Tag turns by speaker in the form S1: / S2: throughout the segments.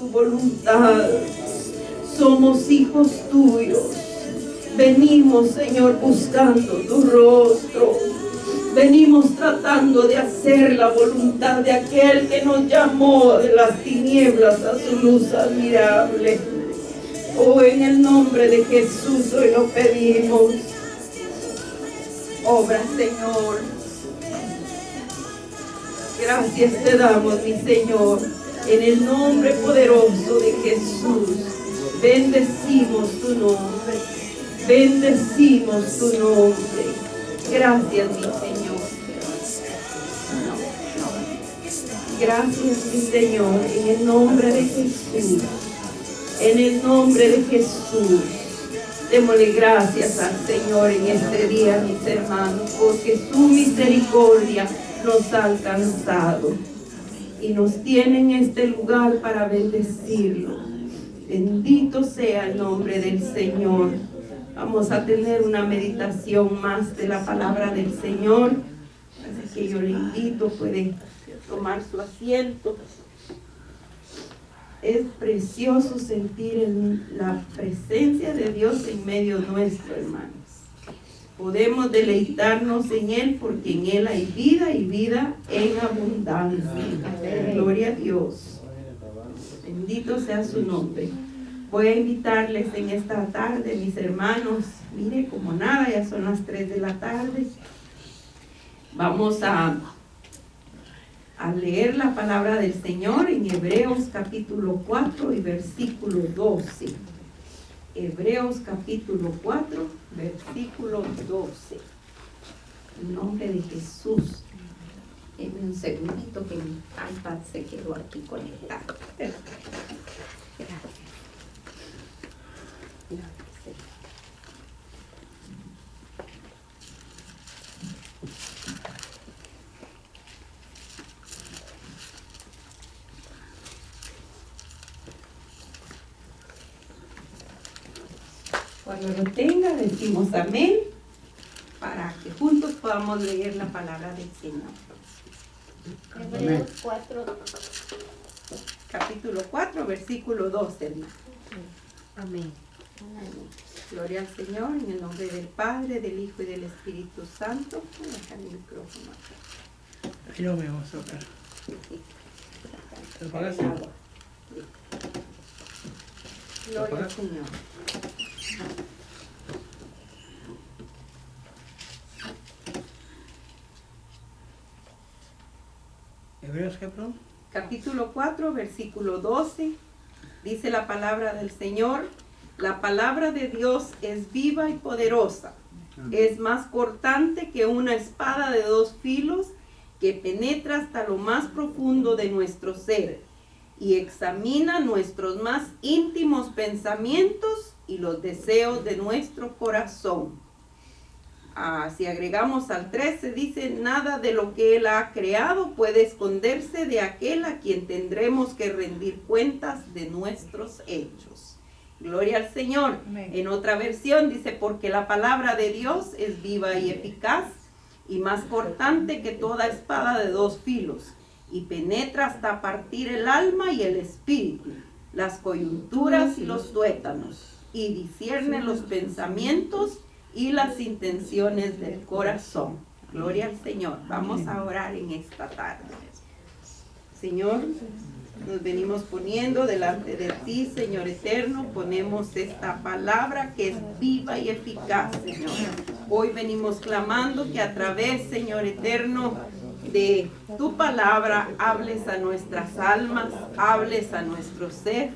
S1: tu voluntad. Somos hijos tuyos. Venimos, Señor, buscando tu rostro. Venimos tratando de hacer la voluntad de aquel que nos llamó de las tinieblas a su luz admirable. Oh, en el nombre de Jesús hoy lo pedimos. Obra, Señor. Gracias te damos, mi Señor. En el nombre poderoso de Jesús, bendecimos tu nombre. Bendecimos tu nombre. Gracias, mi Señor. Gracias, mi Señor. En el nombre de Jesús. En el nombre de Jesús. Démosle gracias al Señor en este día, mis hermanos, porque su misericordia nos ha alcanzado y nos tiene en este lugar para bendecirlo. Bendito sea el nombre del Señor. Vamos a tener una meditación más de la palabra del Señor. Así que yo le invito, puede tomar su asiento. Es precioso sentir la presencia de Dios en medio nuestro, hermanos. Podemos deleitarnos en Él porque en Él hay vida y vida en abundancia. Gloria a Dios. Bendito sea su nombre. Voy a invitarles en esta tarde, mis hermanos. Mire, como nada, ya son las 3 de la tarde. Vamos a leer la palabra del Señor en Hebreos capítulo 4 y versículo 12. Hebreos capítulo 4, versículo 12. En nombre de Jesús. Denme un segundito que mi iPad se quedó aquí conectado. Gracias. Cuando lo tenga, decimos amén, para que juntos podamos leer la palabra del Señor. Hebreos 4, capítulo 4, versículo 12, hermano. Amén. Amén. Gloria al Señor, en el nombre del Padre, del Hijo y del Espíritu Santo. Voy a dejar el micrófono acá.
S2: Ahí lo vemos acá. ¿Te apagas?
S1: Gloria al Señor.
S2: ¿Hebreos qué, perdón?
S1: Capítulo 4, versículo 12, dice la palabra del Señor: la palabra de Dios es viva y poderosa, es más cortante que una espada de 2 filos, que penetra hasta lo más profundo de nuestro ser y examina nuestros más íntimos pensamientos y los deseos de nuestro corazón. Si agregamos al 13, dice: nada de lo que Él ha creado puede esconderse de aquel a quien tendremos que rendir cuentas de nuestros hechos. Gloria al Señor. Amén. En otra versión dice: porque la palabra de Dios es viva y eficaz y más cortante que toda espada de 2 filos, y penetra hasta partir el alma y el espíritu, las coyunturas y los tuétanos, y discierne los pensamientos y las intenciones del corazón. Gloria al Señor. Vamos a orar en esta tarde. Señor, nos venimos poniendo delante de ti, Señor eterno. Ponemos esta palabra que es viva y eficaz, Señor. Hoy venimos clamando que a través, Señor eterno, de tu palabra hables a nuestras almas, hables a nuestro ser.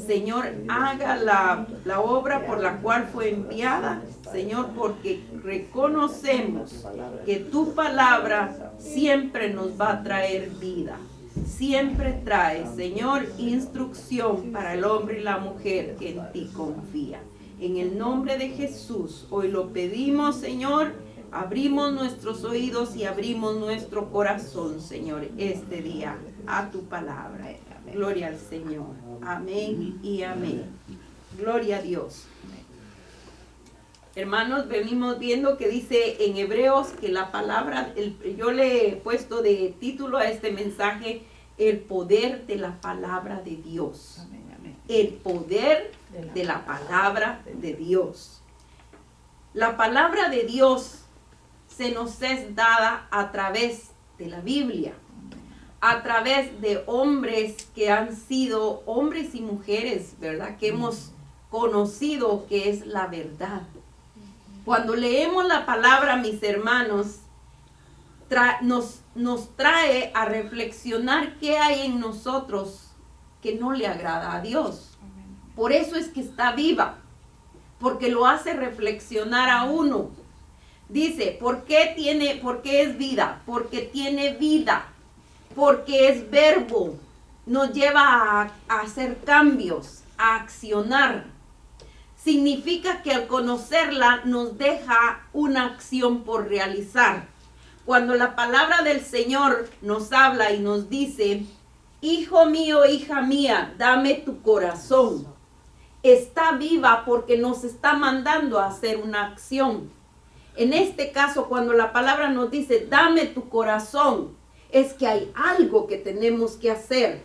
S1: Señor, haga la obra por la cual fue enviada, Señor, porque reconocemos que tu palabra siempre nos va a traer vida. Siempre trae, Señor, instrucción para el hombre y la mujer que en ti confía. En el nombre de Jesús, hoy lo pedimos, Señor. Abrimos nuestros oídos y abrimos nuestro corazón, Señor, este día a tu palabra. Gloria al Señor. Amén y amén. Gloria a Dios. Hermanos, venimos viendo que dice en Hebreos que la palabra, yo le he puesto de título a este mensaje, el poder de la palabra de Dios.
S3: Amén, amén.
S1: El poder de la palabra de Dios. La palabra de Dios se nos es dada a través de la Biblia, a través de hombres que han sido hombres y mujeres, ¿verdad? Que hemos conocido que es la verdad. Cuando leemos la palabra, mis hermanos, nos trae a reflexionar qué hay en nosotros que no le agrada a Dios. Por eso es que está viva, porque lo hace reflexionar a uno. Dice, ¿por qué es vida? Porque tiene vida, porque es verbo, nos lleva a hacer cambios, a accionar. Significa que al conocerla nos deja una acción por realizar. Cuando la palabra del Señor nos habla y nos dice, hijo mío, hija mía, dame tu corazón, está viva porque nos está mandando a hacer una acción. En este caso, cuando la palabra nos dice, dame tu corazón, es que hay algo que tenemos que hacer,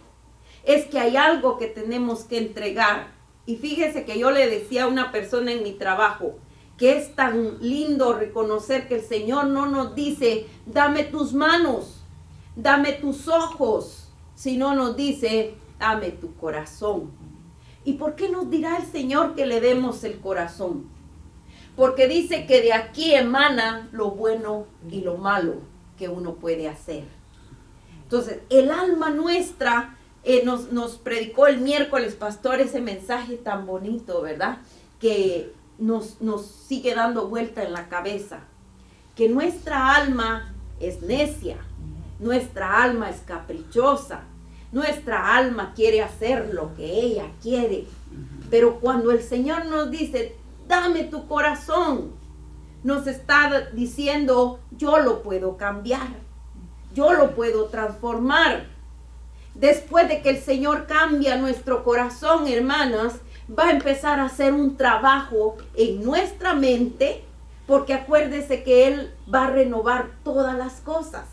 S1: es que hay algo que tenemos que entregar. Y fíjese que yo le decía a una persona en mi trabajo, que es tan lindo reconocer que el Señor no nos dice, dame tus manos, dame tus ojos, sino nos dice, dame tu corazón. ¿Y por qué nos dirá el Señor que le demos el corazón? Porque dice que de aquí emana lo bueno y lo malo que uno puede hacer. Entonces, el alma nuestra, nos predicó el miércoles, pastor, ese mensaje tan bonito, ¿verdad? Que nos sigue dando vuelta en la cabeza. Que nuestra alma es necia, nuestra alma es caprichosa, nuestra alma quiere hacer lo que ella quiere. Pero cuando el Señor nos dice, dame tu corazón, nos está diciendo, yo lo puedo cambiar, yo lo puedo transformar. Después de que el Señor cambia nuestro corazón, hermanas, va a empezar a hacer un trabajo en nuestra mente, porque acuérdese que Él va a renovar todas las cosas.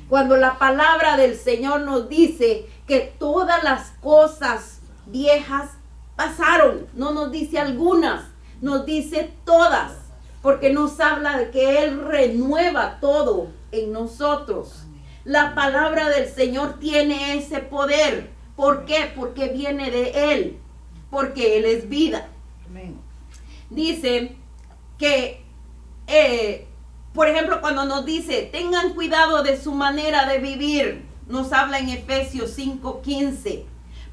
S1: Cuando la palabra del Señor nos dice que todas las cosas viejas pasaron, no nos dice algunas, nos dice todas, porque nos habla de que Él renueva todo en nosotros. La palabra del Señor tiene ese poder. ¿Por qué? Porque viene de Él, porque Él es vida.
S3: Amén.
S1: Dice que, por ejemplo, cuando nos dice, tengan cuidado de su manera de vivir, nos habla en Efesios 5:15.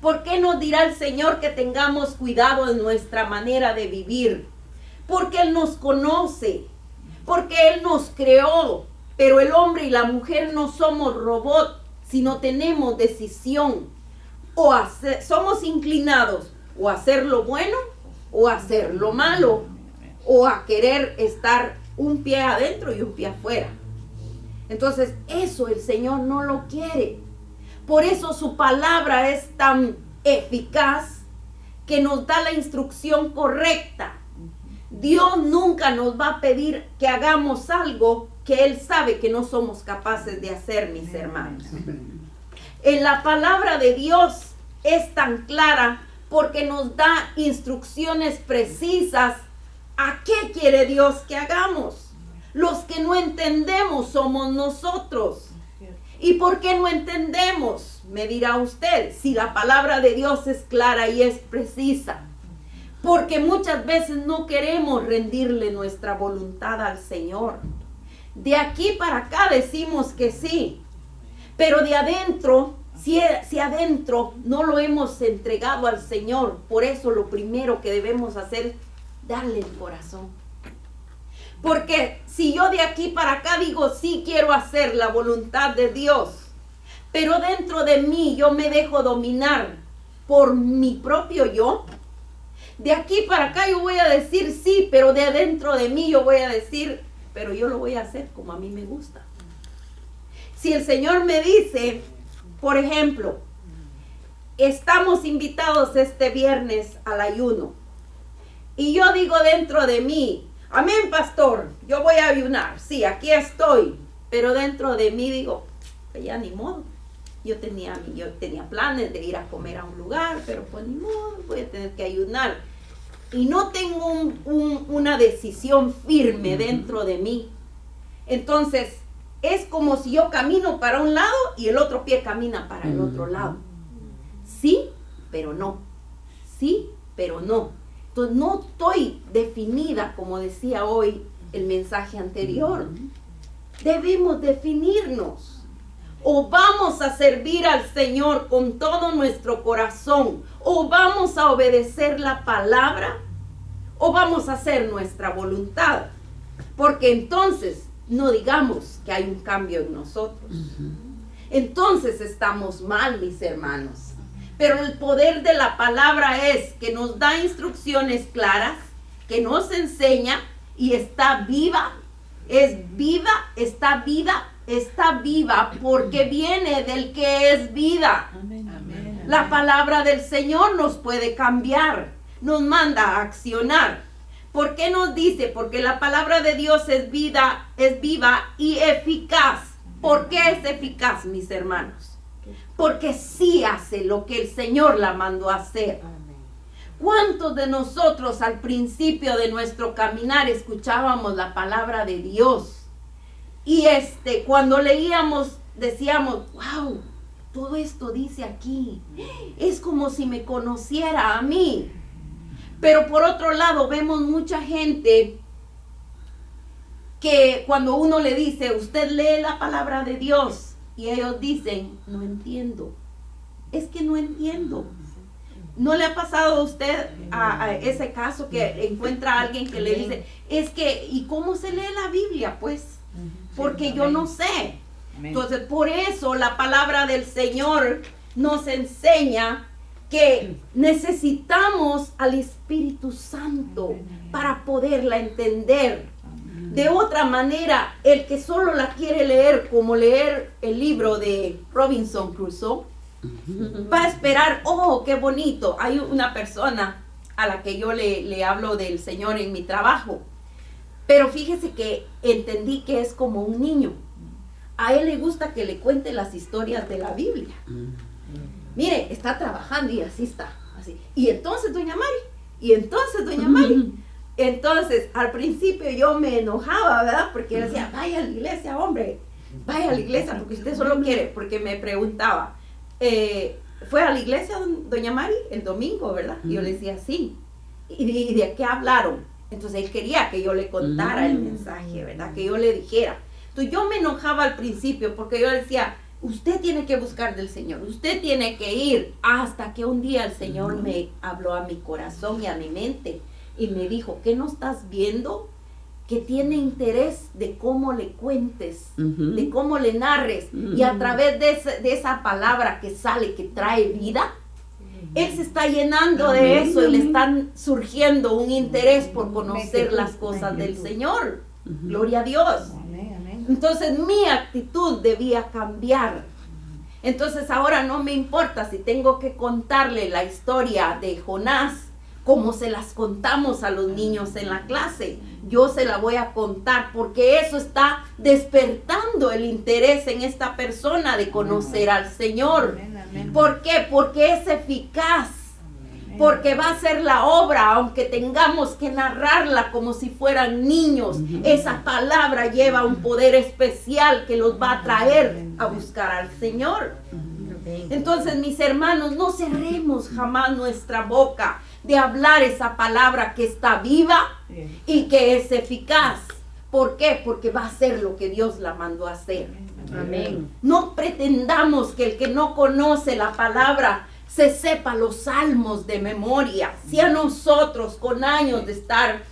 S1: ¿Por qué nos dirá el Señor que tengamos cuidado de nuestra manera de vivir? Porque Él nos conoce, porque Él nos creó, pero el hombre y la mujer no somos robots, sino tenemos decisión. Somos inclinados o a hacer lo bueno o a hacer lo malo, o a querer estar un pie adentro y un pie afuera. Entonces, eso el Señor no lo quiere. Por eso su palabra es tan eficaz que nos da la instrucción correcta. Dios nunca nos va a pedir que hagamos algo que Él sabe que no somos capaces de hacer, mis hermanos. En la palabra de Dios es tan clara porque nos da instrucciones precisas a qué quiere Dios que hagamos. Los que no entendemos somos nosotros. ¿Y por qué no entendemos? Me dirá usted, si la palabra de Dios es clara y es precisa. Porque muchas veces no queremos rendirle nuestra voluntad al Señor. De aquí para acá decimos que sí, pero de adentro, si adentro no lo hemos entregado al Señor, por eso lo primero que debemos hacer es darle el corazón. Porque si yo de aquí para acá digo, sí quiero hacer la voluntad de Dios, pero dentro de mí yo me dejo dominar por mi propio yo, de aquí para acá yo voy a decir sí, pero de adentro de mí yo voy a decir, pero yo lo voy a hacer como a mí me gusta. Si el Señor me dice, por ejemplo, estamos invitados este viernes al ayuno, y yo digo dentro de mí, amén, pastor, yo voy a ayunar, sí, aquí estoy, pero dentro de mí digo, ya ni modo, yo tenía planes de ir a comer a un lugar, pero pues ni modo, voy a tener que ayunar. Y no tengo una decisión firme dentro de mí. Entonces, es como si yo camino para un lado y el otro pie camina para el otro lado. Sí, pero no. Sí, pero no. Entonces, no estoy definida, como decía hoy el mensaje anterior. Debemos definirnos. O vamos a servir al Señor con todo nuestro corazón, o vamos a obedecer la palabra, o vamos a hacer nuestra voluntad. Porque entonces no digamos que hay un cambio en nosotros. Entonces estamos mal, mis hermanos. Pero el poder de la palabra es que nos da instrucciones claras, que nos enseña y está viva. Es viva, está viva porque viene del que es vida.
S3: Amén.
S1: La palabra del Señor nos puede cambiar, nos manda a accionar. ¿Por qué nos dice? Porque la palabra de Dios es viva y eficaz. ¿Por qué es eficaz, mis hermanos? Porque sí hace lo que el Señor la mandó a hacer. ¿Cuántos de nosotros al principio de nuestro caminar escuchábamos la palabra de Dios? Y cuando leíamos decíamos, wow, todo esto dice aquí. Es como si me conociera a mí. Pero por otro lado vemos mucha gente que cuando uno le dice, usted lee la palabra de Dios, y ellos dicen, no entiendo. Es que no entiendo. ¿No le ha pasado a usted a ese caso que encuentra a alguien que le dice, es que, ¿y cómo se lee la Biblia? Pues, porque yo no sé. Entonces, por eso la palabra del Señor nos enseña que necesitamos al Espíritu Santo para poderla entender. De otra manera, el que solo la quiere leer, como leer el libro de Robinson Crusoe, va a esperar, oh, qué bonito. Hay una persona a la que yo le hablo del Señor en mi trabajo, pero fíjese que entendí que es como un niño. A él le gusta que le cuente las historias de la Biblia. Mire, está trabajando y así está, así. Y entonces doña Mari, entonces al principio yo me enojaba, ¿verdad? Porque él decía, vaya a la iglesia, hombre, vaya a la iglesia, porque usted solo quiere, porque me preguntaba, ¿fue a la iglesia doña Mari el domingo, verdad? Y yo le decía, sí. ¿Y de qué hablaron? Entonces él quería que yo le contara el mensaje, ¿verdad? Que yo le dijera. Entonces yo me enojaba al principio porque yo decía, usted tiene que buscar del Señor, usted tiene que ir, hasta que un día el Señor me habló a mi corazón y a mi mente y me dijo, ¿qué no estás viendo? Que tiene interés de cómo le cuentes, de cómo le narres, y a través de esa palabra que sale, que trae vida, él se está llenando de eso y le están surgiendo un interés por conocer las cosas del Señor. Gloria a Dios. Entonces mi actitud debía cambiar. Entonces ahora no me importa si tengo que contarle la historia de Jonás, como se las contamos a los niños en la clase. Yo se la voy a contar porque eso está despertando el interés en esta persona de conocer al Señor. ¿Por qué? Porque es eficaz. Porque va a ser la obra, aunque tengamos que narrarla como si fueran niños. Esa palabra lleva un poder especial que los va a traer a buscar al Señor. Entonces, mis hermanos, no cerremos jamás nuestra boca de hablar esa palabra que está viva y que es eficaz. ¿Por qué? Porque va a hacer lo que Dios la mandó a hacer. Amén. No pretendamos que el que no conoce la palabra se sepa los salmos de memoria. Si a nosotros, con años de estar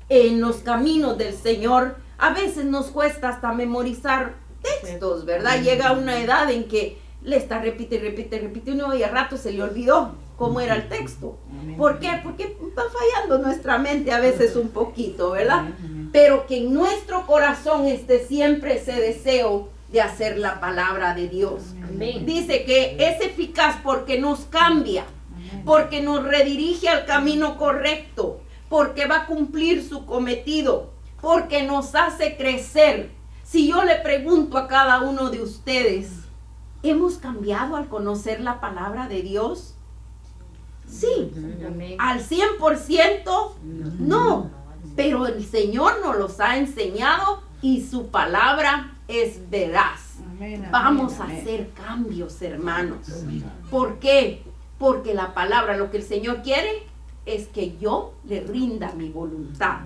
S1: en los caminos del Señor, a veces nos cuesta hasta memorizar textos, ¿verdad? Llega una edad en que le está repite uno y a rato se le olvidó cómo era el texto. ¿Por qué? Porque va fallando nuestra mente a veces un poquito, ¿verdad? Pero que en nuestro corazón esté siempre ese deseo de hacer la palabra de Dios. Amén. Dice que es eficaz porque nos cambia, porque nos redirige al camino correcto, porque va a cumplir su cometido, porque nos hace crecer. Si yo le pregunto a cada uno de ustedes, ¿Hemos cambiado al conocer la palabra de Dios? Sí. ¿Al 100%? No. Pero el Señor nos los ha enseñado y su palabra es veraz. Vamos a hacer cambios, hermanos. ¿Por qué? Porque la palabra, lo que el Señor quiere es que yo le rinda mi voluntad.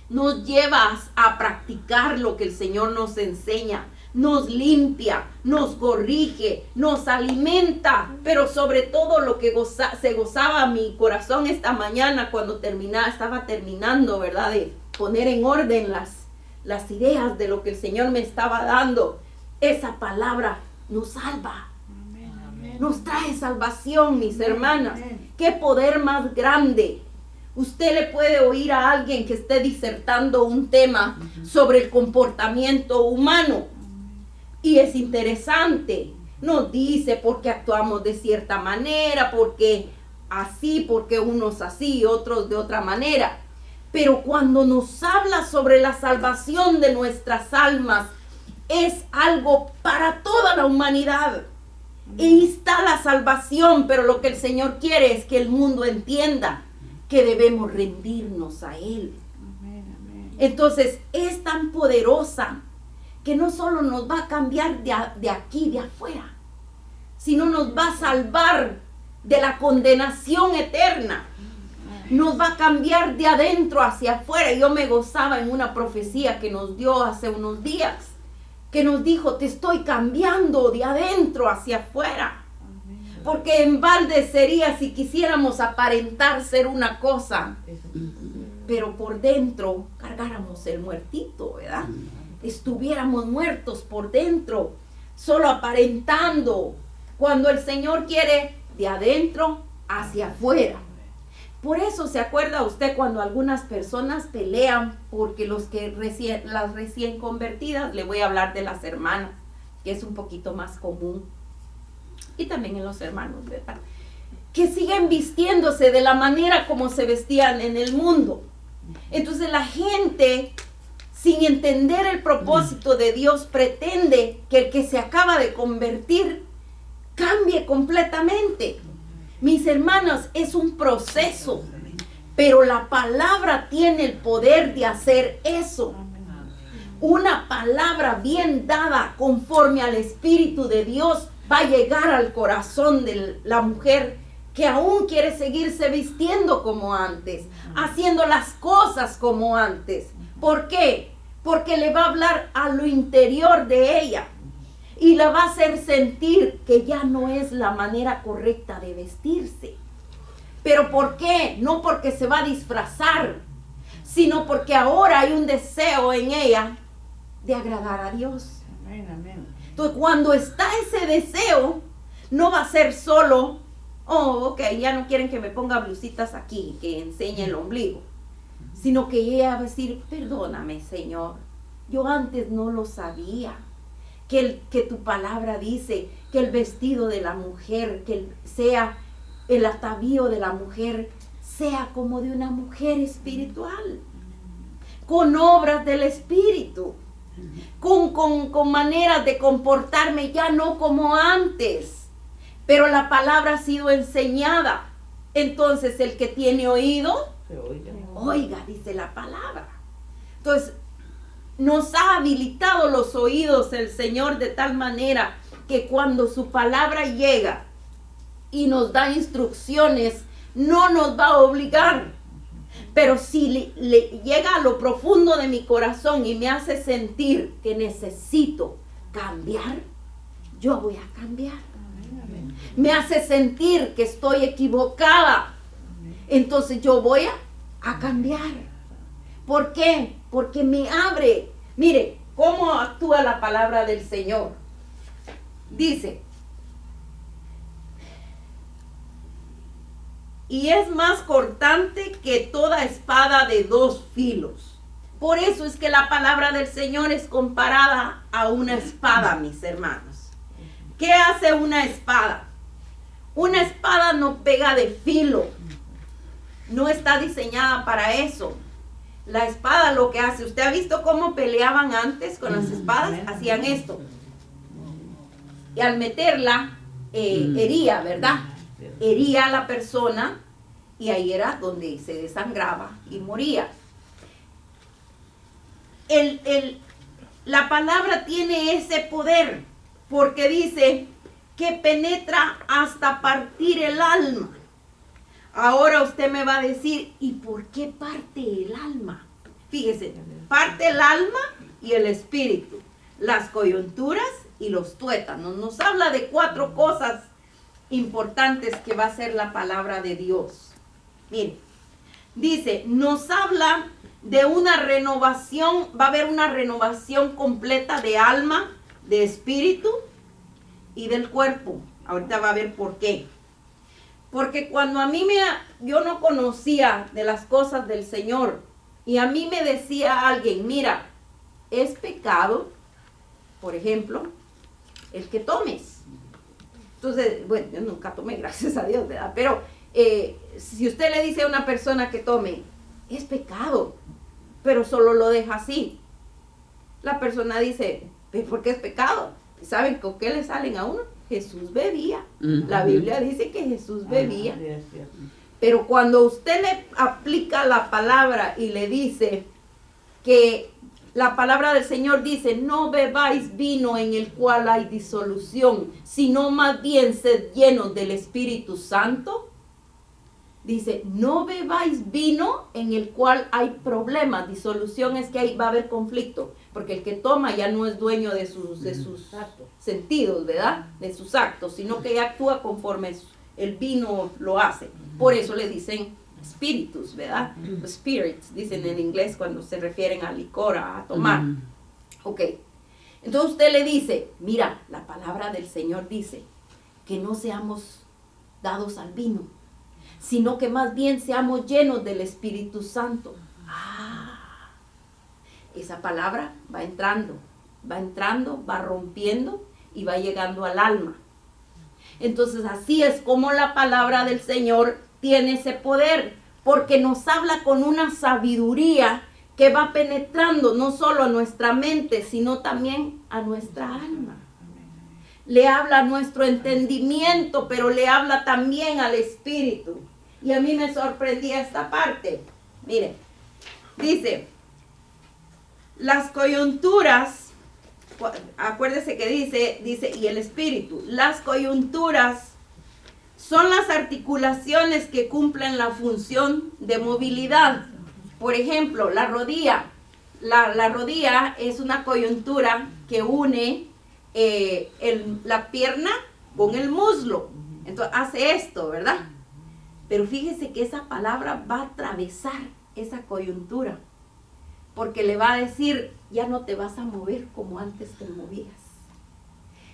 S1: Nos lleva a practicar lo que el Señor nos enseña. Nos limpia, nos corrige, nos alimenta, pero sobre todo lo que se gozaba mi corazón esta mañana cuando estaba terminando, ¿verdad? De poner en orden las ideas de lo que el Señor me estaba dando. Esa palabra nos salva, nos trae salvación, mis hermanas. Qué poder más grande. Usted le puede oír a alguien que esté disertando un tema sobre el comportamiento humano. Y es interesante, nos dice por qué actuamos de cierta manera, porque unos así y otros de otra manera. Pero cuando nos habla sobre la salvación de nuestras almas, es algo para toda la humanidad. Ahí está la salvación, pero lo que el Señor quiere es que el mundo entienda que debemos rendirnos a Él. Entonces, es tan poderosa que no solo nos va a cambiar de aquí, de afuera, sino nos va a salvar de la condenación eterna. Nos va a cambiar de adentro hacia afuera. Yo me gozaba en una profecía que nos dio hace unos días, que nos dijo, te estoy cambiando de adentro hacia afuera. Porque en balde sería si quisiéramos aparentar ser una cosa, pero por dentro cargáramos el muertito, ¿verdad? Estuviéramos muertos por dentro, solo aparentando, cuando el Señor quiere de adentro hacia afuera. Por eso se acuerda usted cuando algunas personas pelean, porque las recién convertidas, le voy a hablar de las hermanas, que es un poquito más común, y también en los hermanos, ¿verdad? Que siguen vistiéndose de la manera como se vestían en el mundo. Entonces la gente, sin entender el propósito de Dios, pretende que el que se acaba de convertir cambie completamente. Mis hermanos, es un proceso, pero la palabra tiene el poder de hacer eso. Una palabra bien dada conforme al Espíritu de Dios va a llegar al corazón de la mujer que aún quiere seguirse vistiendo como antes, haciendo las cosas como antes. ¿Por qué? Porque le va a hablar a lo interior de ella y la va a hacer sentir que ya no es la manera correcta de vestirse. ¿Pero por qué? No porque se va a disfrazar, sino porque ahora hay un deseo en ella de agradar a Dios.
S2: Amén, amén.
S1: Entonces, cuando está ese deseo, no va a ser solo, oh, ok, ya no quieren que me ponga blusitas aquí, que enseñe el ombligo, sino que ella va a decir, perdóname, Señor, yo antes no lo sabía, que tu palabra dice que el vestido de la mujer, que sea el atavío de la mujer, sea como de una mujer espiritual, con obras del Espíritu, con maneras de comportarme ya no como antes, pero la palabra ha sido enseñada. Entonces el que tiene oído, oiga, dice la palabra. Entonces nos ha habilitado los oídos el Señor de tal manera que cuando su palabra llega y nos da instrucciones, no nos va a obligar. Pero si le llega a lo profundo de mi corazón y me hace sentir que necesito cambiar, yo voy a cambiar. Me hace sentir que estoy equivocada, entonces yo voy a cambiar. ¿Por qué? Porque me abre. Mire, ¿cómo actúa la palabra del Señor? Dice, y es más cortante que toda espada de dos filos. Por eso es que la palabra del Señor es comparada a una espada, mis hermanos. ¿Qué hace una espada? Una espada no pega de filo. No está diseñada para eso. La espada lo que hace, ¿usted ha visto cómo peleaban antes con las espadas? Hacían esto. y al meterla hería, ¿verdad? Hería a la persona y ahí era donde se desangraba y moría. La palabra tiene ese poder porque dice que penetra hasta partir el alma. Ahora usted me va a decir, ¿y por qué parte el alma? Fíjese, parte el alma y el espíritu, las coyunturas y los tuétanos. Nos habla de 4 cosas importantes que va a ser la palabra de Dios. Mire, dice, nos habla de una renovación, va a haber una renovación completa de alma, de espíritu y del cuerpo. Ahorita va a ver por qué. Porque cuando yo no conocía de las cosas del Señor y a mí me decía alguien, mira, es pecado, por ejemplo, el que tomes. Entonces, bueno, yo nunca tomé, gracias a Dios, ¿verdad? Pero si usted le dice a una persona que tome, es pecado, pero solo lo deja así. La persona dice, ¿por qué es pecado? ¿Saben con qué le salen a uno? Jesús bebía. La Biblia dice que Jesús bebía. Pero cuando usted le aplica la palabra y le dice que la palabra del Señor dice, no bebáis vino en el cual hay disolución, sino más bien sed llenos del Espíritu Santo. Dice, no bebáis vino en el cual hay problemas. Disolución es que ahí va a haber conflicto, porque el que toma ya no es dueño de sus sentidos, ¿verdad? De sus actos, sino que ya actúa conforme el vino lo hace. Por eso le dicen espíritus, ¿verdad? Spirits, dicen en inglés cuando se refieren a licor, a tomar. Ok. Entonces usted le dice, mira, la palabra del Señor dice que no seamos dados al vino, sino que más bien seamos llenos del Espíritu Santo. Esa palabra va entrando, va rompiendo y va llegando al alma. Entonces así es como la palabra del Señor tiene ese poder, porque nos habla con una sabiduría que va penetrando no solo a nuestra mente, sino también a nuestra alma. Le habla a nuestro entendimiento, pero le habla también al espíritu. Y a mí me sorprendía esta parte. Mire, dice, las coyunturas, acuérdese que dice, y el espíritu, las coyunturas son las articulaciones que cumplen la función de movilidad. Por ejemplo, la rodilla. La rodilla es una coyuntura que une la pierna con el muslo. Entonces hace esto, ¿verdad? Pero fíjese que esa palabra va a atravesar esa coyuntura, porque le va a decir, ya no te vas a mover como antes te movías.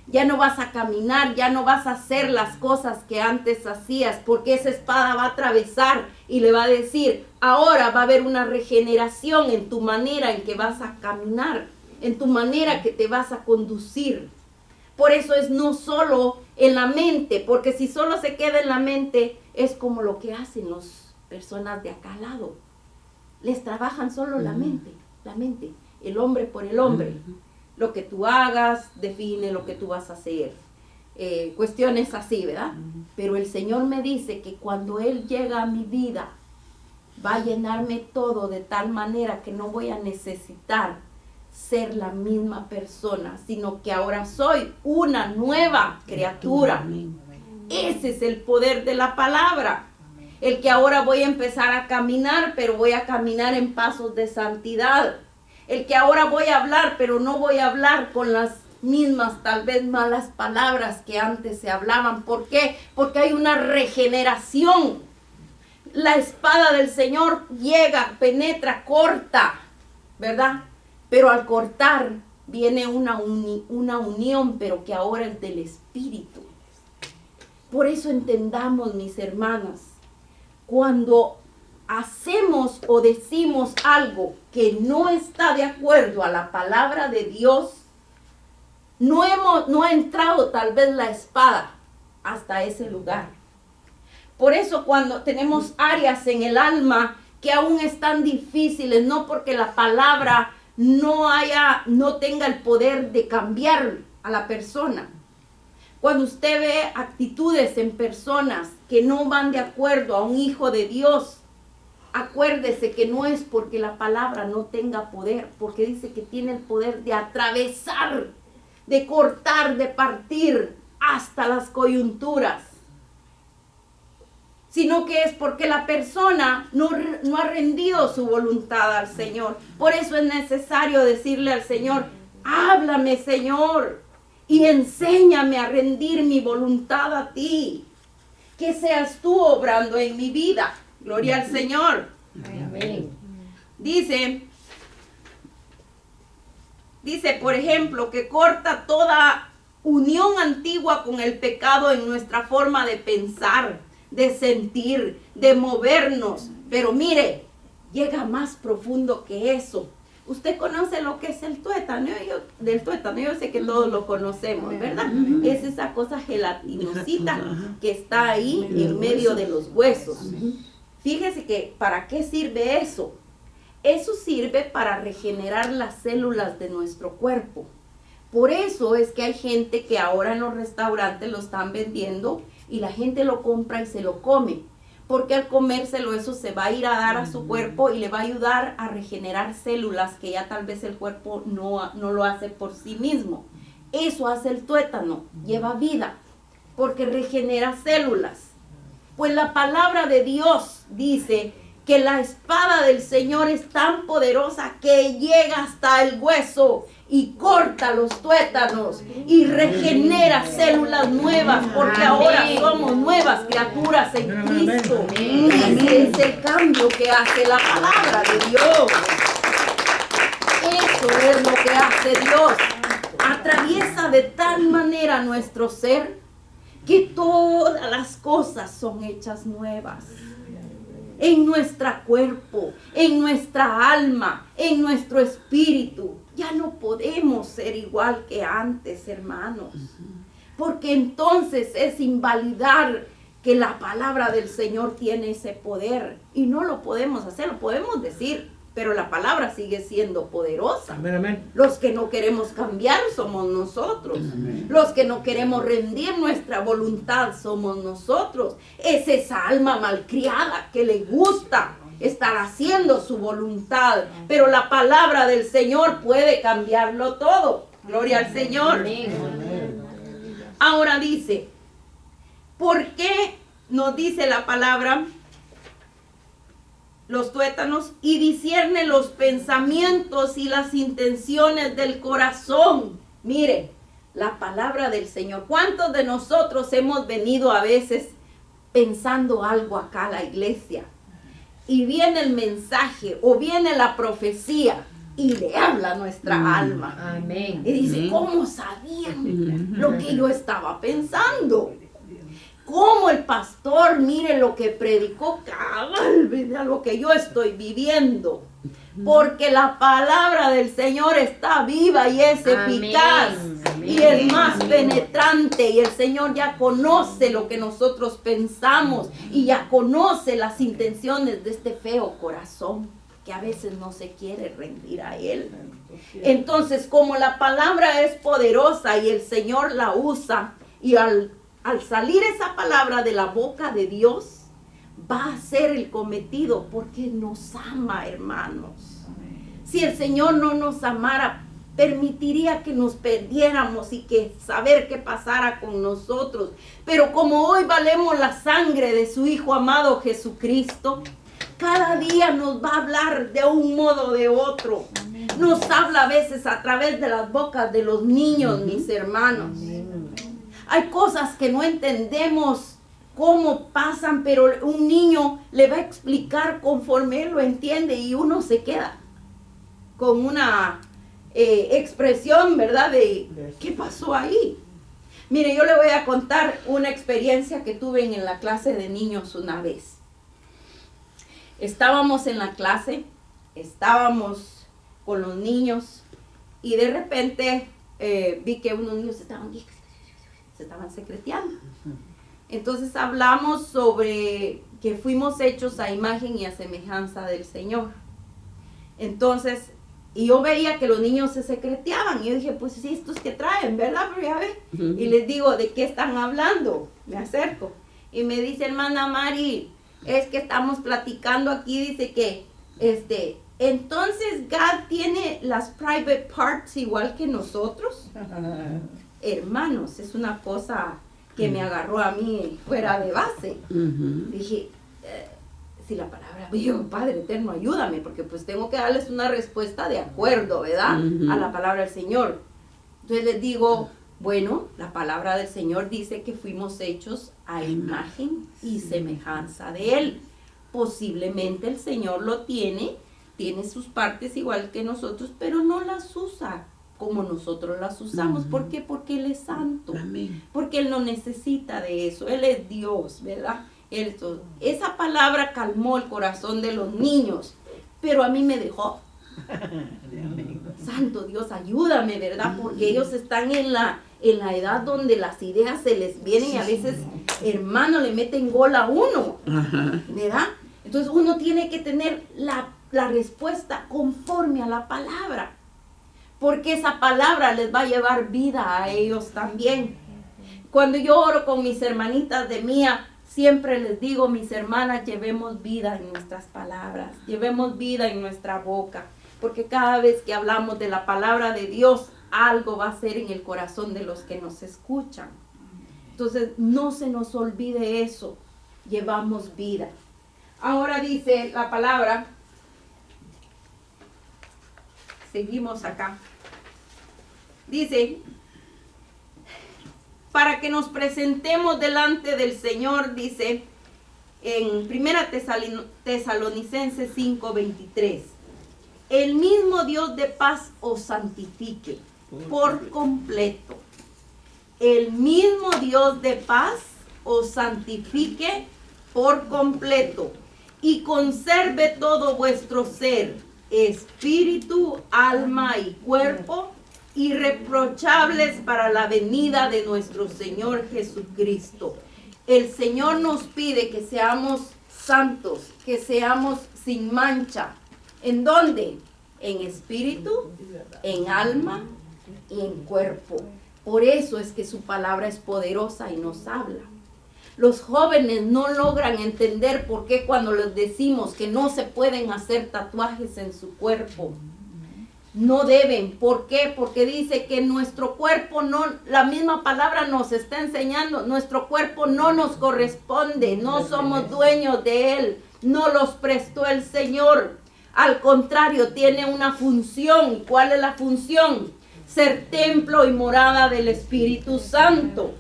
S1: Ya no vas a caminar, ya no vas a hacer las cosas que antes hacías, porque esa espada va a atravesar y le va a decir, ahora va a haber una regeneración en tu manera en que vas a caminar, en tu manera que te vas a conducir. Por eso es no solo en la mente, porque si solo se queda en la mente, es como lo que hacen las personas de acá al lado. Les trabajan solo la mente, el hombre por el hombre. Lo que tú hagas define lo que tú vas a hacer. Cuestiones así, ¿verdad? Pero el Señor me dice que cuando Él llega a mi vida, va a llenarme todo de tal manera que no voy a necesitar ser la misma persona, sino que ahora soy una nueva criatura. Ese es el poder de la palabra. El que ahora voy a empezar a caminar, pero voy a caminar en pasos de santidad. El que ahora voy a hablar, pero no voy a hablar con las mismas, tal vez malas palabras que antes se hablaban. ¿Por qué? Porque hay una regeneración. La espada del Señor llega, penetra, corta, ¿verdad? Pero al cortar viene una unión, pero que ahora es del Espíritu. Por eso entendamos, mis hermanas, cuando hacemos o decimos algo que no está de acuerdo a la palabra de Dios, no ha entrado tal vez la espada hasta ese lugar. Por eso cuando tenemos áreas en el alma que aún están difíciles, no porque la palabra no tenga el poder de cambiar a la persona, Cuando usted ve actitudes en personas que no van de acuerdo a un hijo de Dios, acuérdese que no es porque la palabra no tenga poder, porque dice que tiene el poder de atravesar, de cortar, de partir hasta las coyunturas, sino que es porque la persona no ha rendido su voluntad al Señor. Por eso es necesario decirle al Señor: háblame, Señor, y enséñame a rendir mi voluntad a ti, que seas tú obrando en mi vida. Gloria al Señor.
S3: Amén.
S1: Dice, por ejemplo, que corta toda unión antigua con el pecado en nuestra forma de pensar, de sentir, de movernos. Pero mire, llega más profundo que eso. Usted conoce lo que es el tuétano. Yo sé que todos lo conocemos, ¿verdad? Es esa cosa gelatinosita que está ahí en medio de los huesos. Fíjese que ¿para qué sirve eso? Eso sirve para regenerar las células de nuestro cuerpo. Por eso es que hay gente que ahora en los restaurantes lo están vendiendo y la gente lo compra y se lo come. Porque al comérselo eso se va a ir a dar a su cuerpo y le va a ayudar a regenerar células que ya tal vez el cuerpo no lo hace por sí mismo. Eso hace el tuétano, lleva vida, porque regenera células. Pues la palabra de Dios dice que la espada del Señor es tan poderosa que llega hasta el hueso y corta los tuétanos y regenera células nuevas, porque ahora somos nuevas criaturas en Cristo. Ese es el cambio que hace la palabra de Dios. Eso es lo que hace Dios. Atraviesa de tal manera nuestro ser que todas las cosas son hechas nuevas. En nuestro cuerpo, en nuestra alma, en nuestro espíritu. Ya no podemos ser igual que antes, hermanos. Porque entonces es invalidar que la palabra del Señor tiene ese poder. Y no lo podemos hacer, lo podemos decir, pero la palabra sigue siendo poderosa.
S2: Amén, amén.
S1: Los que no queremos cambiar somos nosotros.
S2: Amén.
S1: Los que no queremos rendir nuestra voluntad somos nosotros. Es esa alma malcriada que le gusta estar haciendo su voluntad. Pero la palabra del Señor puede cambiarlo todo. Gloria al Señor. Ahora dice, ¿por qué nos dice la palabra? Los tuétanos, y discierne los pensamientos y las intenciones del corazón. Mire, la palabra del Señor. ¿Cuántos de nosotros hemos venido a veces pensando algo acá a la iglesia? Y viene el mensaje o viene la profecía y le habla a nuestra alma.
S3: Amén.
S1: Y dice, ¿cómo sabían lo que yo estaba pensando? Como el pastor, mire lo que predicó, cabal, a lo que yo estoy viviendo. Porque la palabra del Señor está viva y es eficaz.
S3: Amén.
S1: Y es más penetrante. Y el Señor ya conoce lo que nosotros pensamos. Y ya conoce las intenciones de este feo corazón que a veces no se quiere rendir a Él. Entonces, como la palabra es poderosa y el Señor la usa, y al salir esa palabra de la boca de Dios, va a ser el cometido porque nos ama, hermanos. Si el Señor no nos amara, permitiría que nos perdiéramos y que saber qué pasara con nosotros. Pero como hoy valemos la sangre de su Hijo amado Jesucristo, cada día nos va a hablar de un modo o de otro. Nos habla a veces a través de las bocas de los niños, mis hermanos. Hay cosas que no entendemos cómo pasan, pero un niño le va a explicar conforme él lo entiende y uno se queda con una expresión, ¿verdad? De ¿qué pasó ahí? Mire, yo le voy a contar una experiencia que tuve en la clase de niños una vez. Estábamos en la clase, estábamos con los niños y de repente vi que unos niños se estaban secreteando. Entonces hablamos sobre que fuimos hechos a imagen y a semejanza del Señor. Entonces Y yo veía que los niños se secreteaban. Y yo dije, pues sí, estos que traen, ¿verdad? Pero ya ve. Y les digo, ¿de qué están hablando? Me acerco. Y me dice, hermana Mari, es que estamos platicando aquí, dice que, entonces God tiene las private parts igual que nosotros. Hermanos, es una cosa que me agarró a mí fuera de base. Dije, si la palabra, digo, Padre eterno, ayúdame, porque pues tengo que darles una respuesta de acuerdo, ¿verdad? A la palabra del Señor. Entonces les digo, bueno, la palabra del Señor dice que fuimos hechos a imagen y semejanza de Él. Posiblemente el Señor lo tiene sus partes igual que nosotros, pero no las usa como nosotros las usamos. ¿Por qué? Porque Él es santo. Amén. Porque Él no necesita de eso. Él es Dios, ¿verdad? Esa palabra calmó el corazón de los niños, pero a mí me dejó. Santo Dios, ayúdame, ¿verdad? Porque ellos están en la edad donde las ideas se les vienen y a veces, hermano, le meten gol a uno, ¿verdad? Entonces uno tiene que tener la respuesta conforme a la palabra, porque esa palabra les va a llevar vida a ellos también. Cuando yo oro con mis hermanitas de Mía, siempre les digo, mis hermanas, llevemos vida en nuestras palabras, llevemos vida en nuestra boca, porque cada vez que hablamos de la palabra de Dios, algo va a ser en el corazón de los que nos escuchan. Entonces, no se nos olvide eso, llevamos vida. Ahora dice la palabra, seguimos acá, dice, para que nos presentemos delante del Señor, dice en 1 Tesalonicenses 5:23, el mismo Dios de paz os santifique por completo. El mismo Dios de paz os santifique por completo y conserve todo vuestro ser, espíritu, alma y cuerpo, irreprochables para la venida de nuestro Señor Jesucristo. El Señor nos pide que seamos santos, que seamos sin mancha. ¿En dónde? En espíritu, en alma y en cuerpo. Por eso es que su palabra es poderosa y nos habla. Los jóvenes no logran entender por qué cuando les decimos que no se pueden hacer tatuajes en su cuerpo. No deben. ¿Por qué? Porque dice que nuestro cuerpo no, la misma palabra nos está enseñando, nuestro cuerpo no nos corresponde, no somos dueños de él, no los prestó el Señor. Al contrario, tiene una función. ¿Y cuál es la función? Ser templo y morada del Espíritu Santo.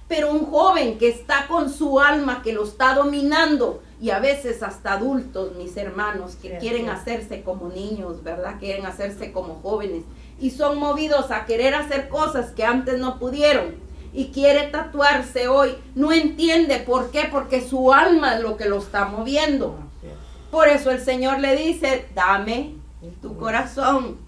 S1: Pero un joven que está con su alma, que lo está dominando, y a veces hasta adultos, mis hermanos, que quieren hacerse como niños, ¿verdad? Quieren hacerse como jóvenes y son movidos a querer hacer cosas que antes no pudieron y quiere tatuarse hoy. No entiende por qué, porque su alma es lo que lo está moviendo. Por eso el Señor le dice, dame tu corazón.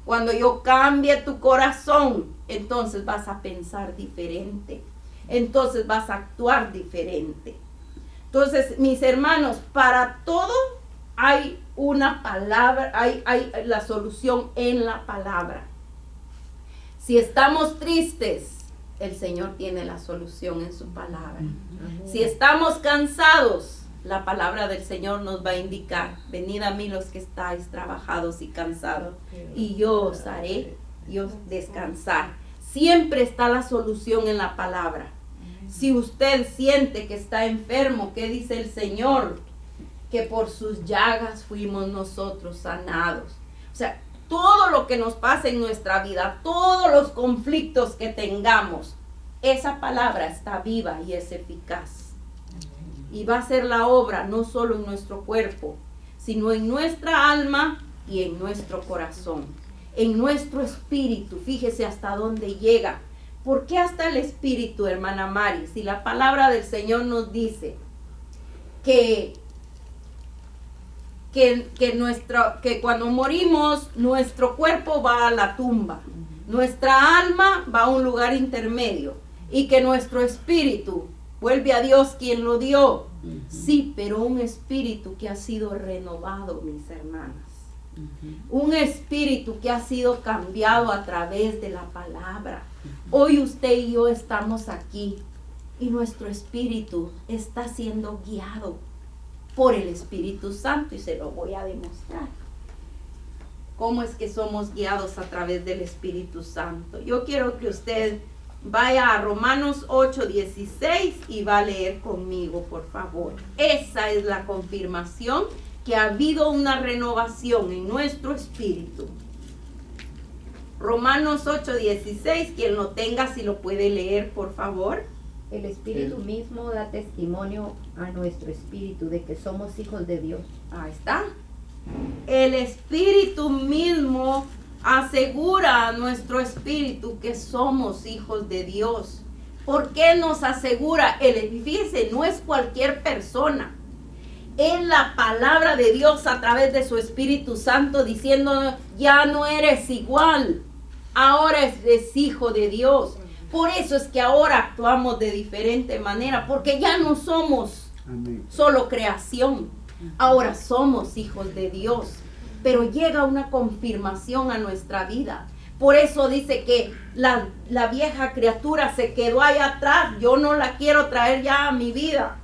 S1: Cuando yo cambie tu corazón, entonces vas a pensar diferente. Entonces vas a actuar diferente. Entonces, mis hermanos, para todo hay una palabra, hay la solución en la palabra. Si estamos tristes, el Señor tiene la solución en su palabra. Si estamos cansados, la palabra del Señor nos va a indicar, venid a mí los que estáis trabajados y cansados, y yo os haré descansar. Siempre está la solución en la palabra. Si usted siente que está enfermo, ¿qué dice el Señor? Que por sus llagas fuimos nosotros sanados. O sea, todo lo que nos pasa en nuestra vida, todos los conflictos que tengamos, esa palabra está viva y es eficaz. Y va a ser la obra no solo en nuestro cuerpo, sino en nuestra alma y en nuestro corazón, en nuestro espíritu. Fíjese hasta dónde llega. ¿Por qué hasta el espíritu, hermana Mari? Si la palabra del Señor nos dice que cuando morimos, nuestro cuerpo va a la tumba, nuestra alma va a un lugar intermedio y que nuestro espíritu vuelve a Dios quien lo dio. Sí, pero un espíritu que ha sido renovado, mis hermanas. Un espíritu que ha sido cambiado a través de la palabra. Hoy usted y yo estamos aquí y nuestro espíritu está siendo guiado por el Espíritu Santo y se lo voy a demostrar. ¿Cómo es que somos guiados a través del Espíritu Santo? Yo quiero que usted vaya a Romanos 8:16 y va a leer conmigo, por favor. Esa es la confirmación que ha habido una renovación en nuestro espíritu. Romanos 8:16, quien lo tenga, si lo puede leer, por favor.
S3: El Espíritu mismo da testimonio a nuestro espíritu de que somos hijos de Dios.
S1: Ahí está. El Espíritu mismo asegura a nuestro espíritu que somos hijos de Dios. ¿Por qué nos asegura? Fíjese, no es cualquier persona. Es la palabra de Dios a través de su Espíritu Santo diciendo, ya no eres igual, ahora eres hijo de Dios. Por eso es que ahora actuamos de diferente manera, porque ya no somos solo creación, ahora somos hijos de Dios. Pero llega una confirmación a nuestra vida. Por eso dice que la vieja criatura se quedó ahí atrás, yo no la quiero traer ya a mi vida,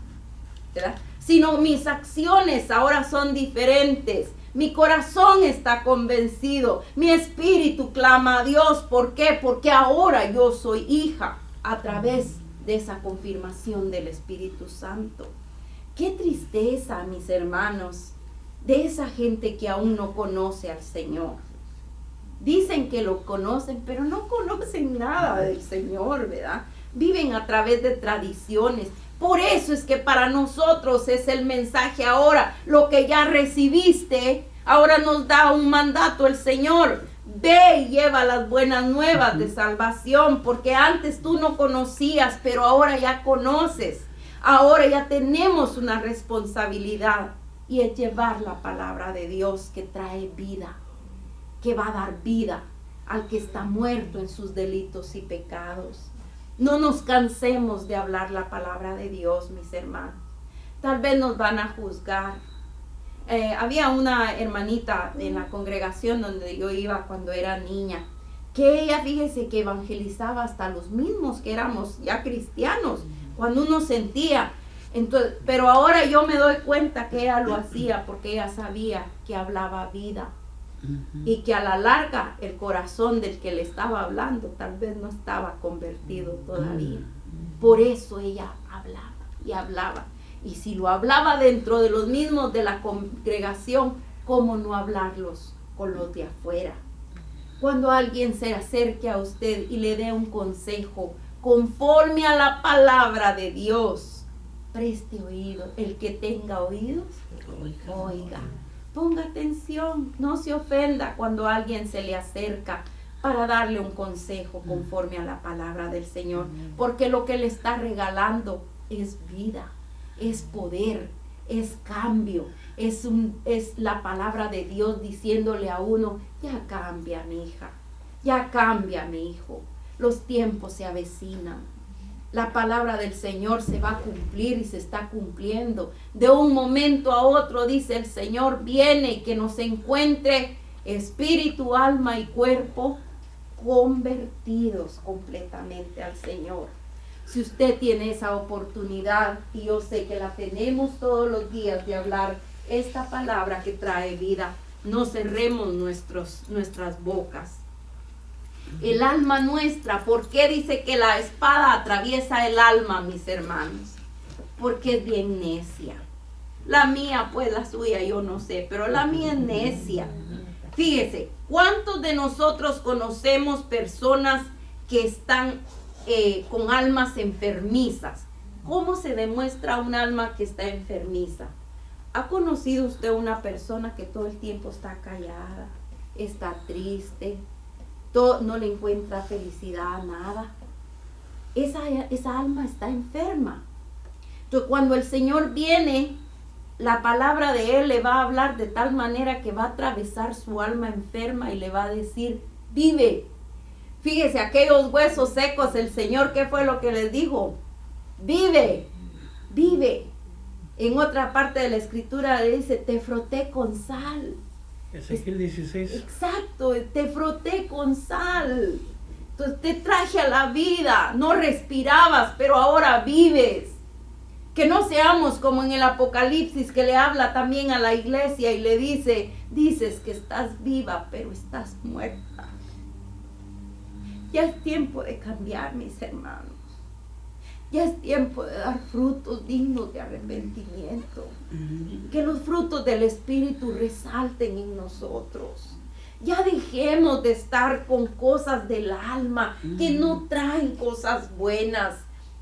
S1: ¿verdad? Sino mis acciones ahora son diferentes. Mi corazón está convencido. Mi espíritu clama a Dios. ¿Por qué? Porque ahora yo soy hija a través de esa confirmación del Espíritu Santo. Qué tristeza, mis hermanos, de esa gente que aún no conoce al Señor. Dicen que lo conocen, pero no conocen nada del Señor, ¿verdad? Viven a través de tradiciones. Por eso es que para nosotros es el mensaje ahora, lo que ya recibiste, ahora nos da un mandato el Señor. Ve y lleva las buenas nuevas de salvación, porque antes tú no conocías, pero ahora ya conoces. Ahora ya tenemos una responsabilidad y es llevar la palabra de Dios que trae vida, que va a dar vida al que está muerto en sus delitos y pecados. No nos cansemos de hablar la palabra de Dios, mis hermanos. Tal vez nos van a juzgar. Había una hermanita en la congregación donde yo iba cuando era niña, que ella, fíjese, que evangelizaba hasta los mismos que éramos ya cristianos, cuando uno sentía. Entonces, pero ahora yo me doy cuenta que ella lo hacía porque ella sabía que hablaba vida. Y que a la larga el corazón del que le estaba hablando tal vez no estaba convertido todavía. Por eso ella hablaba y hablaba. Y si lo hablaba dentro de los mismos de la congregación, ¿cómo no hablarlos con los de afuera? Cuando alguien se acerque a usted y le dé un consejo conforme a la palabra de Dios, preste oído. El que tenga oídos, oiga. Ponga atención, no se ofenda cuando alguien se le acerca para darle un consejo conforme a la palabra del Señor, porque lo que le está regalando es vida, es poder, es cambio, es la palabra de Dios diciéndole a uno, ya cambia mi hija, ya cambia mi hijo, los tiempos se avecinan. La palabra del Señor se va a cumplir y se está cumpliendo. De un momento a otro, dice el Señor, viene y que nos encuentre espíritu, alma y cuerpo convertidos completamente al Señor. Si usted tiene esa oportunidad, y yo sé que la tenemos todos los días de hablar esta palabra que trae vida, no cerremos nuestras bocas. El alma nuestra, ¿por qué dice que la espada atraviesa el alma, mis hermanos? Porque es bien necia. La mía, pues la suya, yo no sé, pero la mía es necia. Fíjese, ¿cuántos de nosotros conocemos personas que están con almas enfermizas? ¿Cómo se demuestra un alma que está enfermiza? ¿Ha conocido usted una persona que todo el tiempo está callada, está triste? No le encuentra felicidad, nada. Esa alma está enferma. Entonces, cuando el Señor viene, la palabra de Él le va a hablar de tal manera que va a atravesar su alma enferma y le va a decir, vive. Fíjese, aquellos huesos secos, el Señor, ¿qué fue lo que les dijo? Vive, vive. En otra parte de la escritura le dice, te froté con sal.
S2: Ezequiel 16.
S1: Exacto, te froté con sal. Entonces te traje a la vida. No respirabas, pero ahora vives. Que no seamos como en el Apocalipsis, que le habla también a la iglesia y le dice, dices que estás viva, pero estás muerta. Ya es tiempo de cambiar, mis hermanos. Ya es tiempo de dar frutos dignos de arrepentimiento. Que los frutos del Espíritu resalten en nosotros. Ya dejemos de estar con cosas del alma que no traen cosas buenas.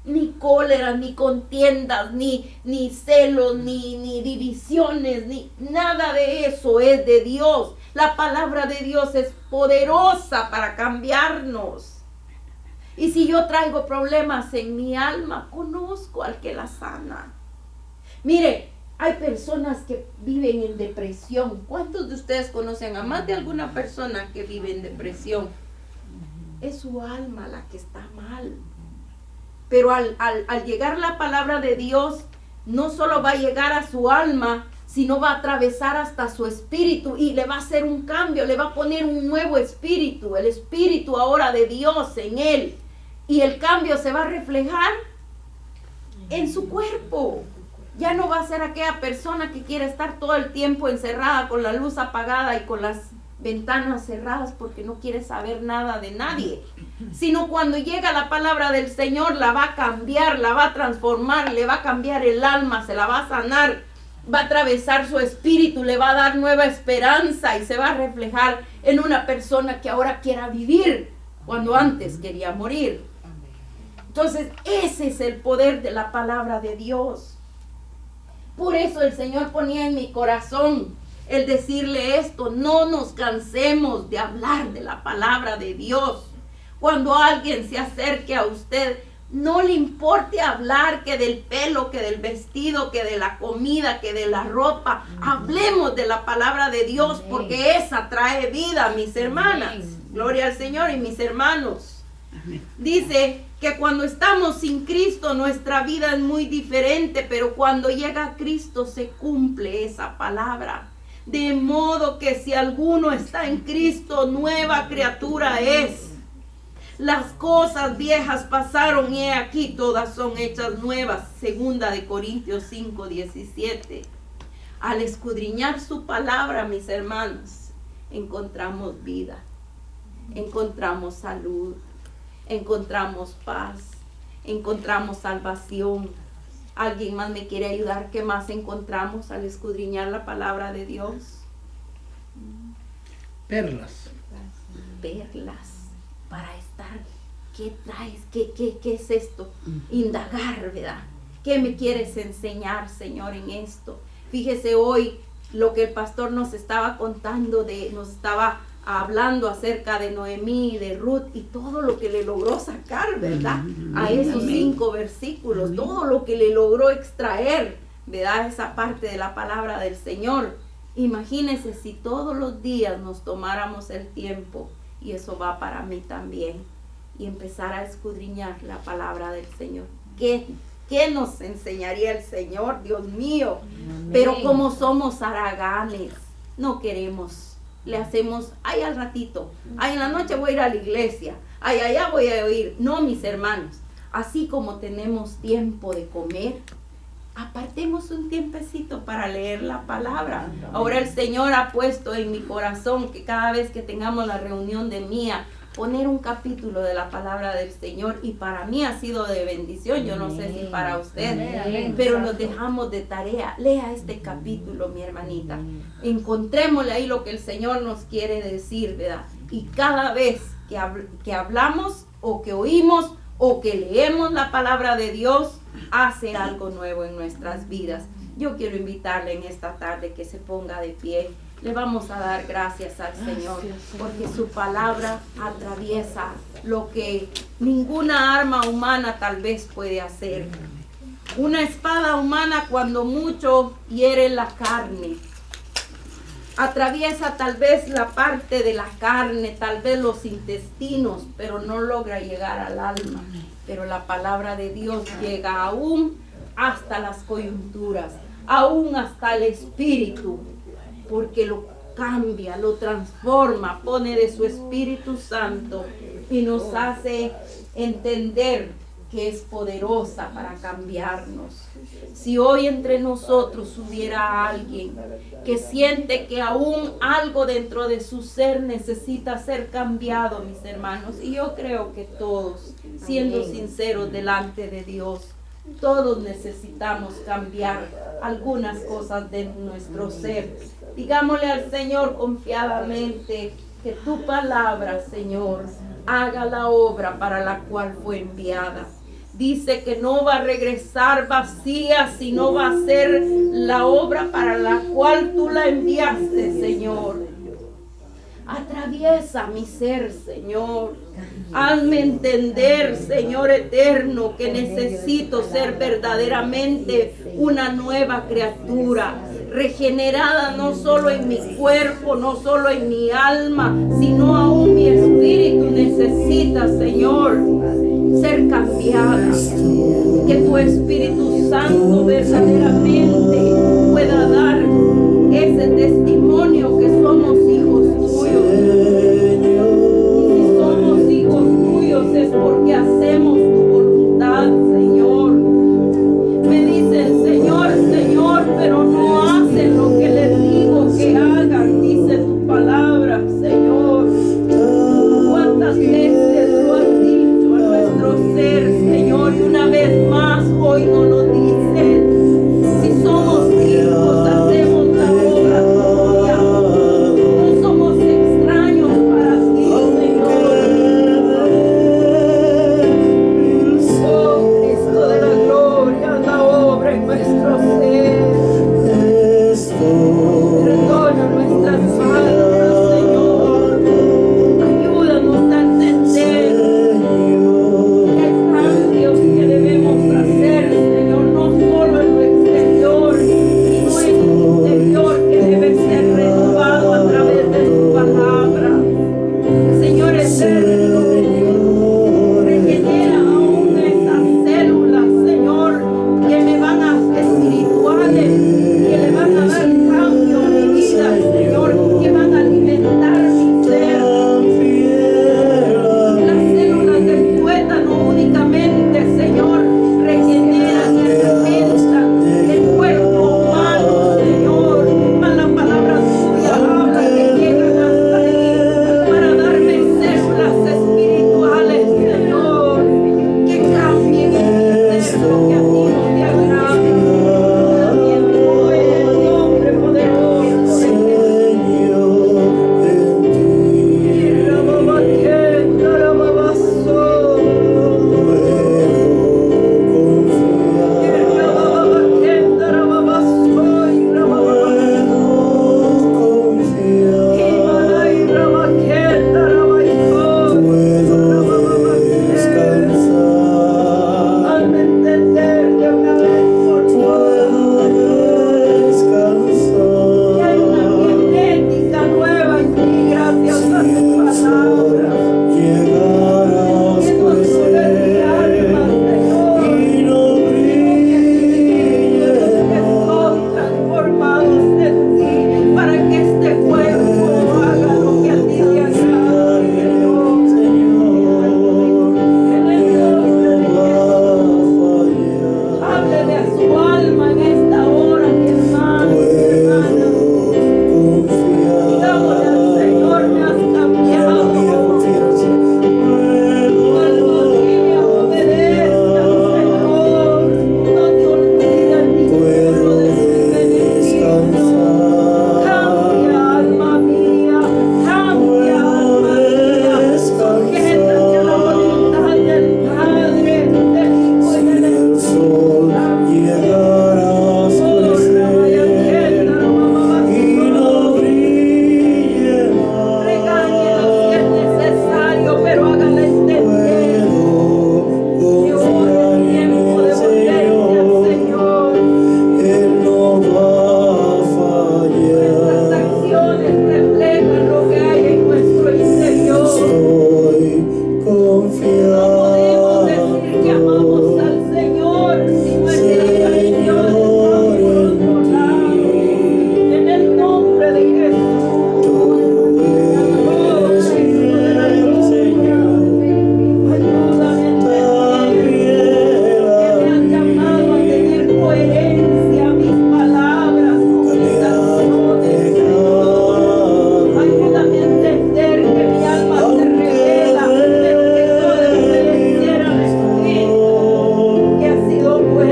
S1: Ni cólera, ni contiendas, ni celos, ni divisiones, ni nada de eso es de Dios. La palabra de Dios es poderosa para cambiarnos. Y si yo traigo problemas en mi alma, conozco al que la sana. Mire, hay personas que viven en depresión. ¿Cuántos de ustedes conocen a más de alguna persona que vive en depresión? Es su alma la que está mal. Pero al llegar la palabra de Dios, no solo va a llegar a su alma, sino va a atravesar hasta su espíritu y le va a hacer un cambio, le va a poner un nuevo espíritu, el espíritu ahora de Dios en él. Y el cambio se va a reflejar en su cuerpo. Ya no va a ser aquella persona que quiere estar todo el tiempo encerrada con la luz apagada y con las ventanas cerradas porque no quiere saber nada de nadie, sino cuando llega la palabra del Señor la va a cambiar, la va a transformar, le va a cambiar el alma, se la va a sanar, va a atravesar su espíritu, le va a dar nueva esperanza y se va a reflejar en una persona que ahora quiera vivir cuando antes quería morir. Entonces ese es el poder de la palabra de Dios. Por eso el Señor ponía en mi corazón el decirle esto: no nos cansemos de hablar de la palabra de Dios. Cuando alguien se acerque a usted, no le importe hablar que del pelo, que del vestido, que de la comida, que de la ropa. Hablemos de la palabra de Dios, porque esa trae vida, mis hermanas. Gloria al Señor y mis hermanos. Dice que cuando estamos sin Cristo nuestra vida es muy diferente, pero cuando llega Cristo se cumple esa palabra. De modo que si alguno está en Cristo, nueva criatura es. Las cosas viejas pasaron y he aquí todas son hechas nuevas. 2 Corintios 5:17. Al escudriñar su palabra, mis hermanos, encontramos vida, encontramos salud, encontramos paz, encontramos salvación. ¿Alguien más me quiere ayudar? ¿Qué más encontramos al escudriñar la palabra de Dios?
S2: Perlas.
S1: Perlas para estar. ¿Qué traes? ¿Qué es esto? Indagar, ¿verdad? ¿Qué me quieres enseñar, Señor, en esto? Fíjese hoy lo que el pastor nos estaba contando, nos estaba hablando acerca de Noemí y de Ruth y todo lo que le logró sacar, ¿verdad? A esos 5 versículos, todo lo que le logró extraer, ¿verdad? Esa parte de la palabra del Señor. Imagínense si todos los días nos tomáramos el tiempo, y eso va para mí también, y empezar a escudriñar la palabra del Señor. ¿Qué nos enseñaría el Señor? Dios mío. Amén. Pero como somos haraganes, no queremos. Le hacemos, ay, al ratito, ay, en la noche voy a ir a la iglesia, ay, allá voy a oír. No, mis hermanos, así como tenemos tiempo de comer, apartemos un tiempecito para leer la palabra. Ahora el Señor ha puesto en mi corazón que cada vez que tengamos la reunión de Mía, poner un capítulo de la palabra del Señor, y para mí ha sido de bendición. Yo no sé si para usted, pero lo dejamos de tarea. Lea este capítulo, mi hermanita. Encontrémosle ahí lo que el Señor nos quiere decir, ¿verdad? Y cada vez que hablamos o que oímos o que leemos la palabra de Dios, hace algo nuevo en nuestras vidas. Yo quiero invitarle en esta tarde que se ponga de pie. Le vamos a dar gracias al Señor, porque su palabra atraviesa lo que ninguna arma humana tal vez puede hacer. Una espada humana, cuando mucho, hiere la carne. Atraviesa tal vez la parte de la carne, tal vez los intestinos, pero no logra llegar al alma. Pero la palabra de Dios llega aún hasta las coyunturas, aún hasta el espíritu. Porque cambia, lo transforma, pone de su Espíritu Santo y nos hace entender que es poderosa para cambiarnos. Si hoy entre nosotros hubiera alguien que siente que aún algo dentro de su ser necesita ser cambiado, mis hermanos, y yo creo que todos, siendo sinceros delante de Dios, todos necesitamos cambiar algunas cosas de nuestro ser. Digámosle al Señor confiadamente que tu palabra, Señor, haga la obra para la cual fue enviada. Dice que no va a regresar vacía, sino va a ser la obra para la cual tú la enviaste, Señor. Atraviesa mi ser, Señor. Hazme entender, Señor eterno, que necesito ser verdaderamente una nueva criatura, regenerada no solo en mi cuerpo, no solo en mi alma, sino aún mi espíritu necesita, Señor, ser cambiada. Que tu Espíritu Santo verdaderamente pueda dar ese testimonio que somos hijos tuyos. Y si somos hijos tuyos es porque hacemos tu voluntad, Señor. Me dicen, Señor, Señor, pero no hacen lo que les digo que hagan, dice tu palabra, Señor. ¿Cuántas veces lo has dicho a nuestro ser, Señor? Y una vez más hoy nos lo dicen. Si somos hijos, hacemos la obra tuya. No somos extraños para ti, Señor.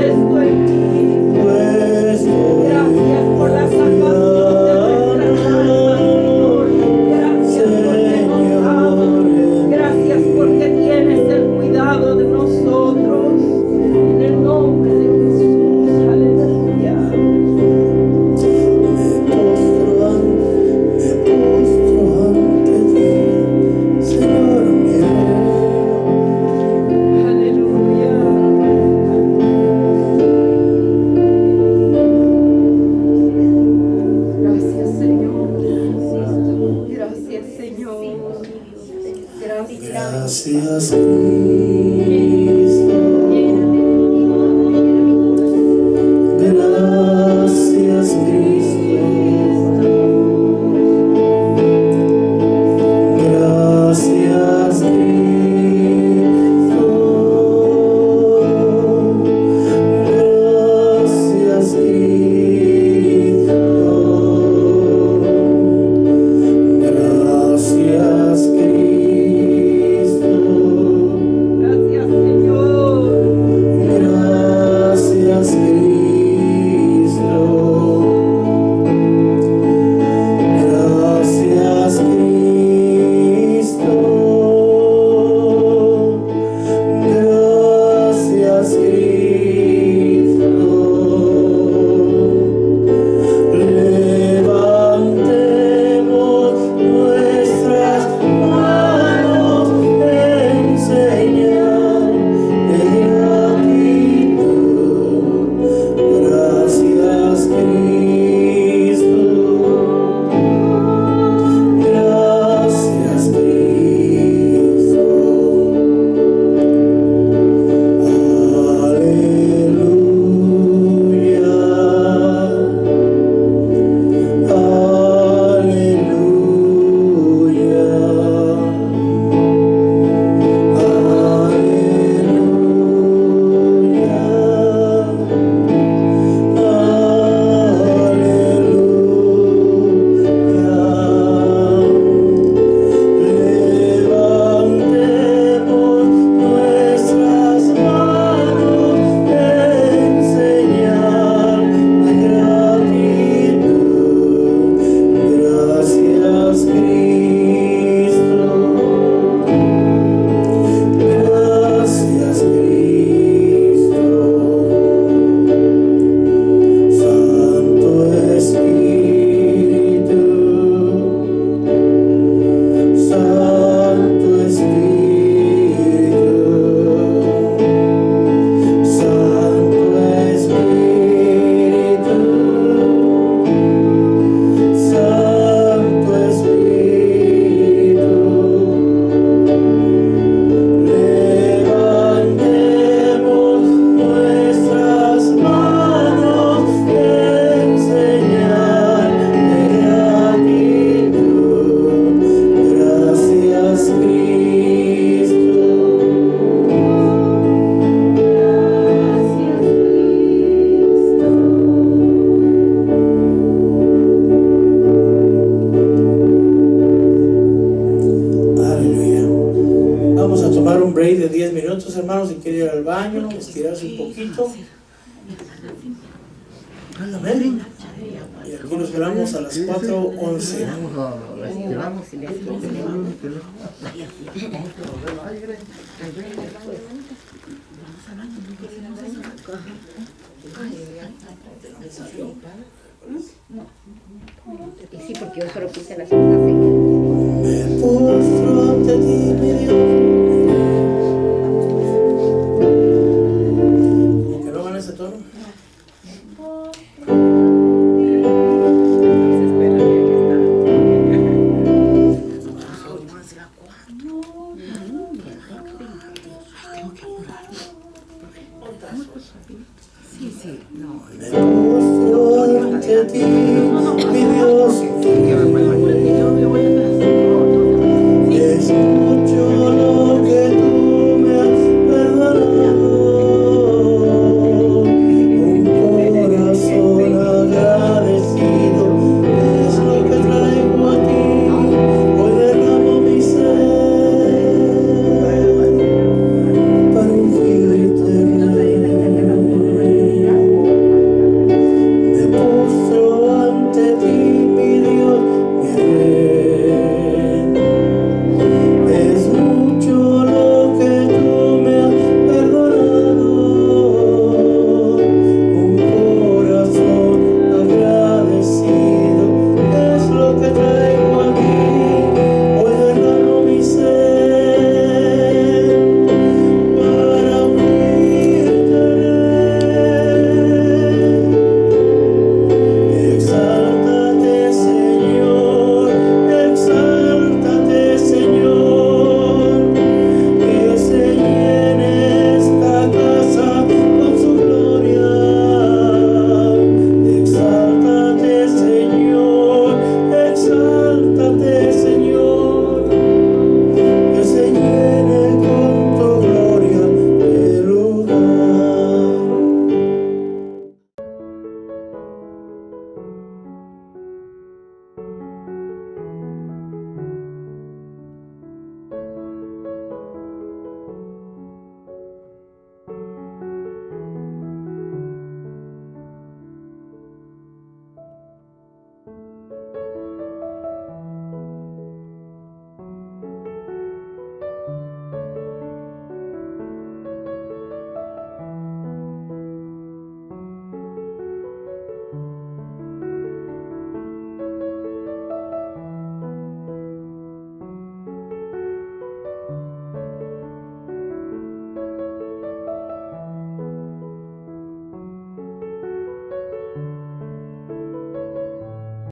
S1: puesto en ti. Gracias por la salvación de nuestras almas, Señor. Gracias porque nos amas. Gracias porque tienes el cuidado de nosotros. En el nombre de Jesús. Aleluya.
S4: Gracias, Cristo. Gracias, Cristo. Gracias, Cristo. Gracias, Cristo. Gracias, Cristo.
S1: Gracias, Señor.
S4: Gracias, Cristo. Gracias, Cristo. Gracias, Cristo. Levantemos nuestras manos en señal de gratitud. Gracias, Cristo. Gracias, Cristo. Levantemos nuestras manos en señal de gratitud. Gracias, Cristo. Gracias, Cristo. Santo Espíritu. Santo Espíritu, Santo Espíritu, Santo Espíritu, levantemos nuestras manos en señal de gratitud. Gracias, Cristo. Aleluya. Vamos a tomar un break de 10 minutos, hermanos, si quieren ir al baño, estirarse un poquito. Amén. Y aquí nos quedamos a las 4:11.
S3: Vamos y le Y sí, porque yo solo puse las cosas en
S4: Me postro ante ti, mi Dios. ¿Cómo que no van a ese tono? Me postro ante ti, mi Dios.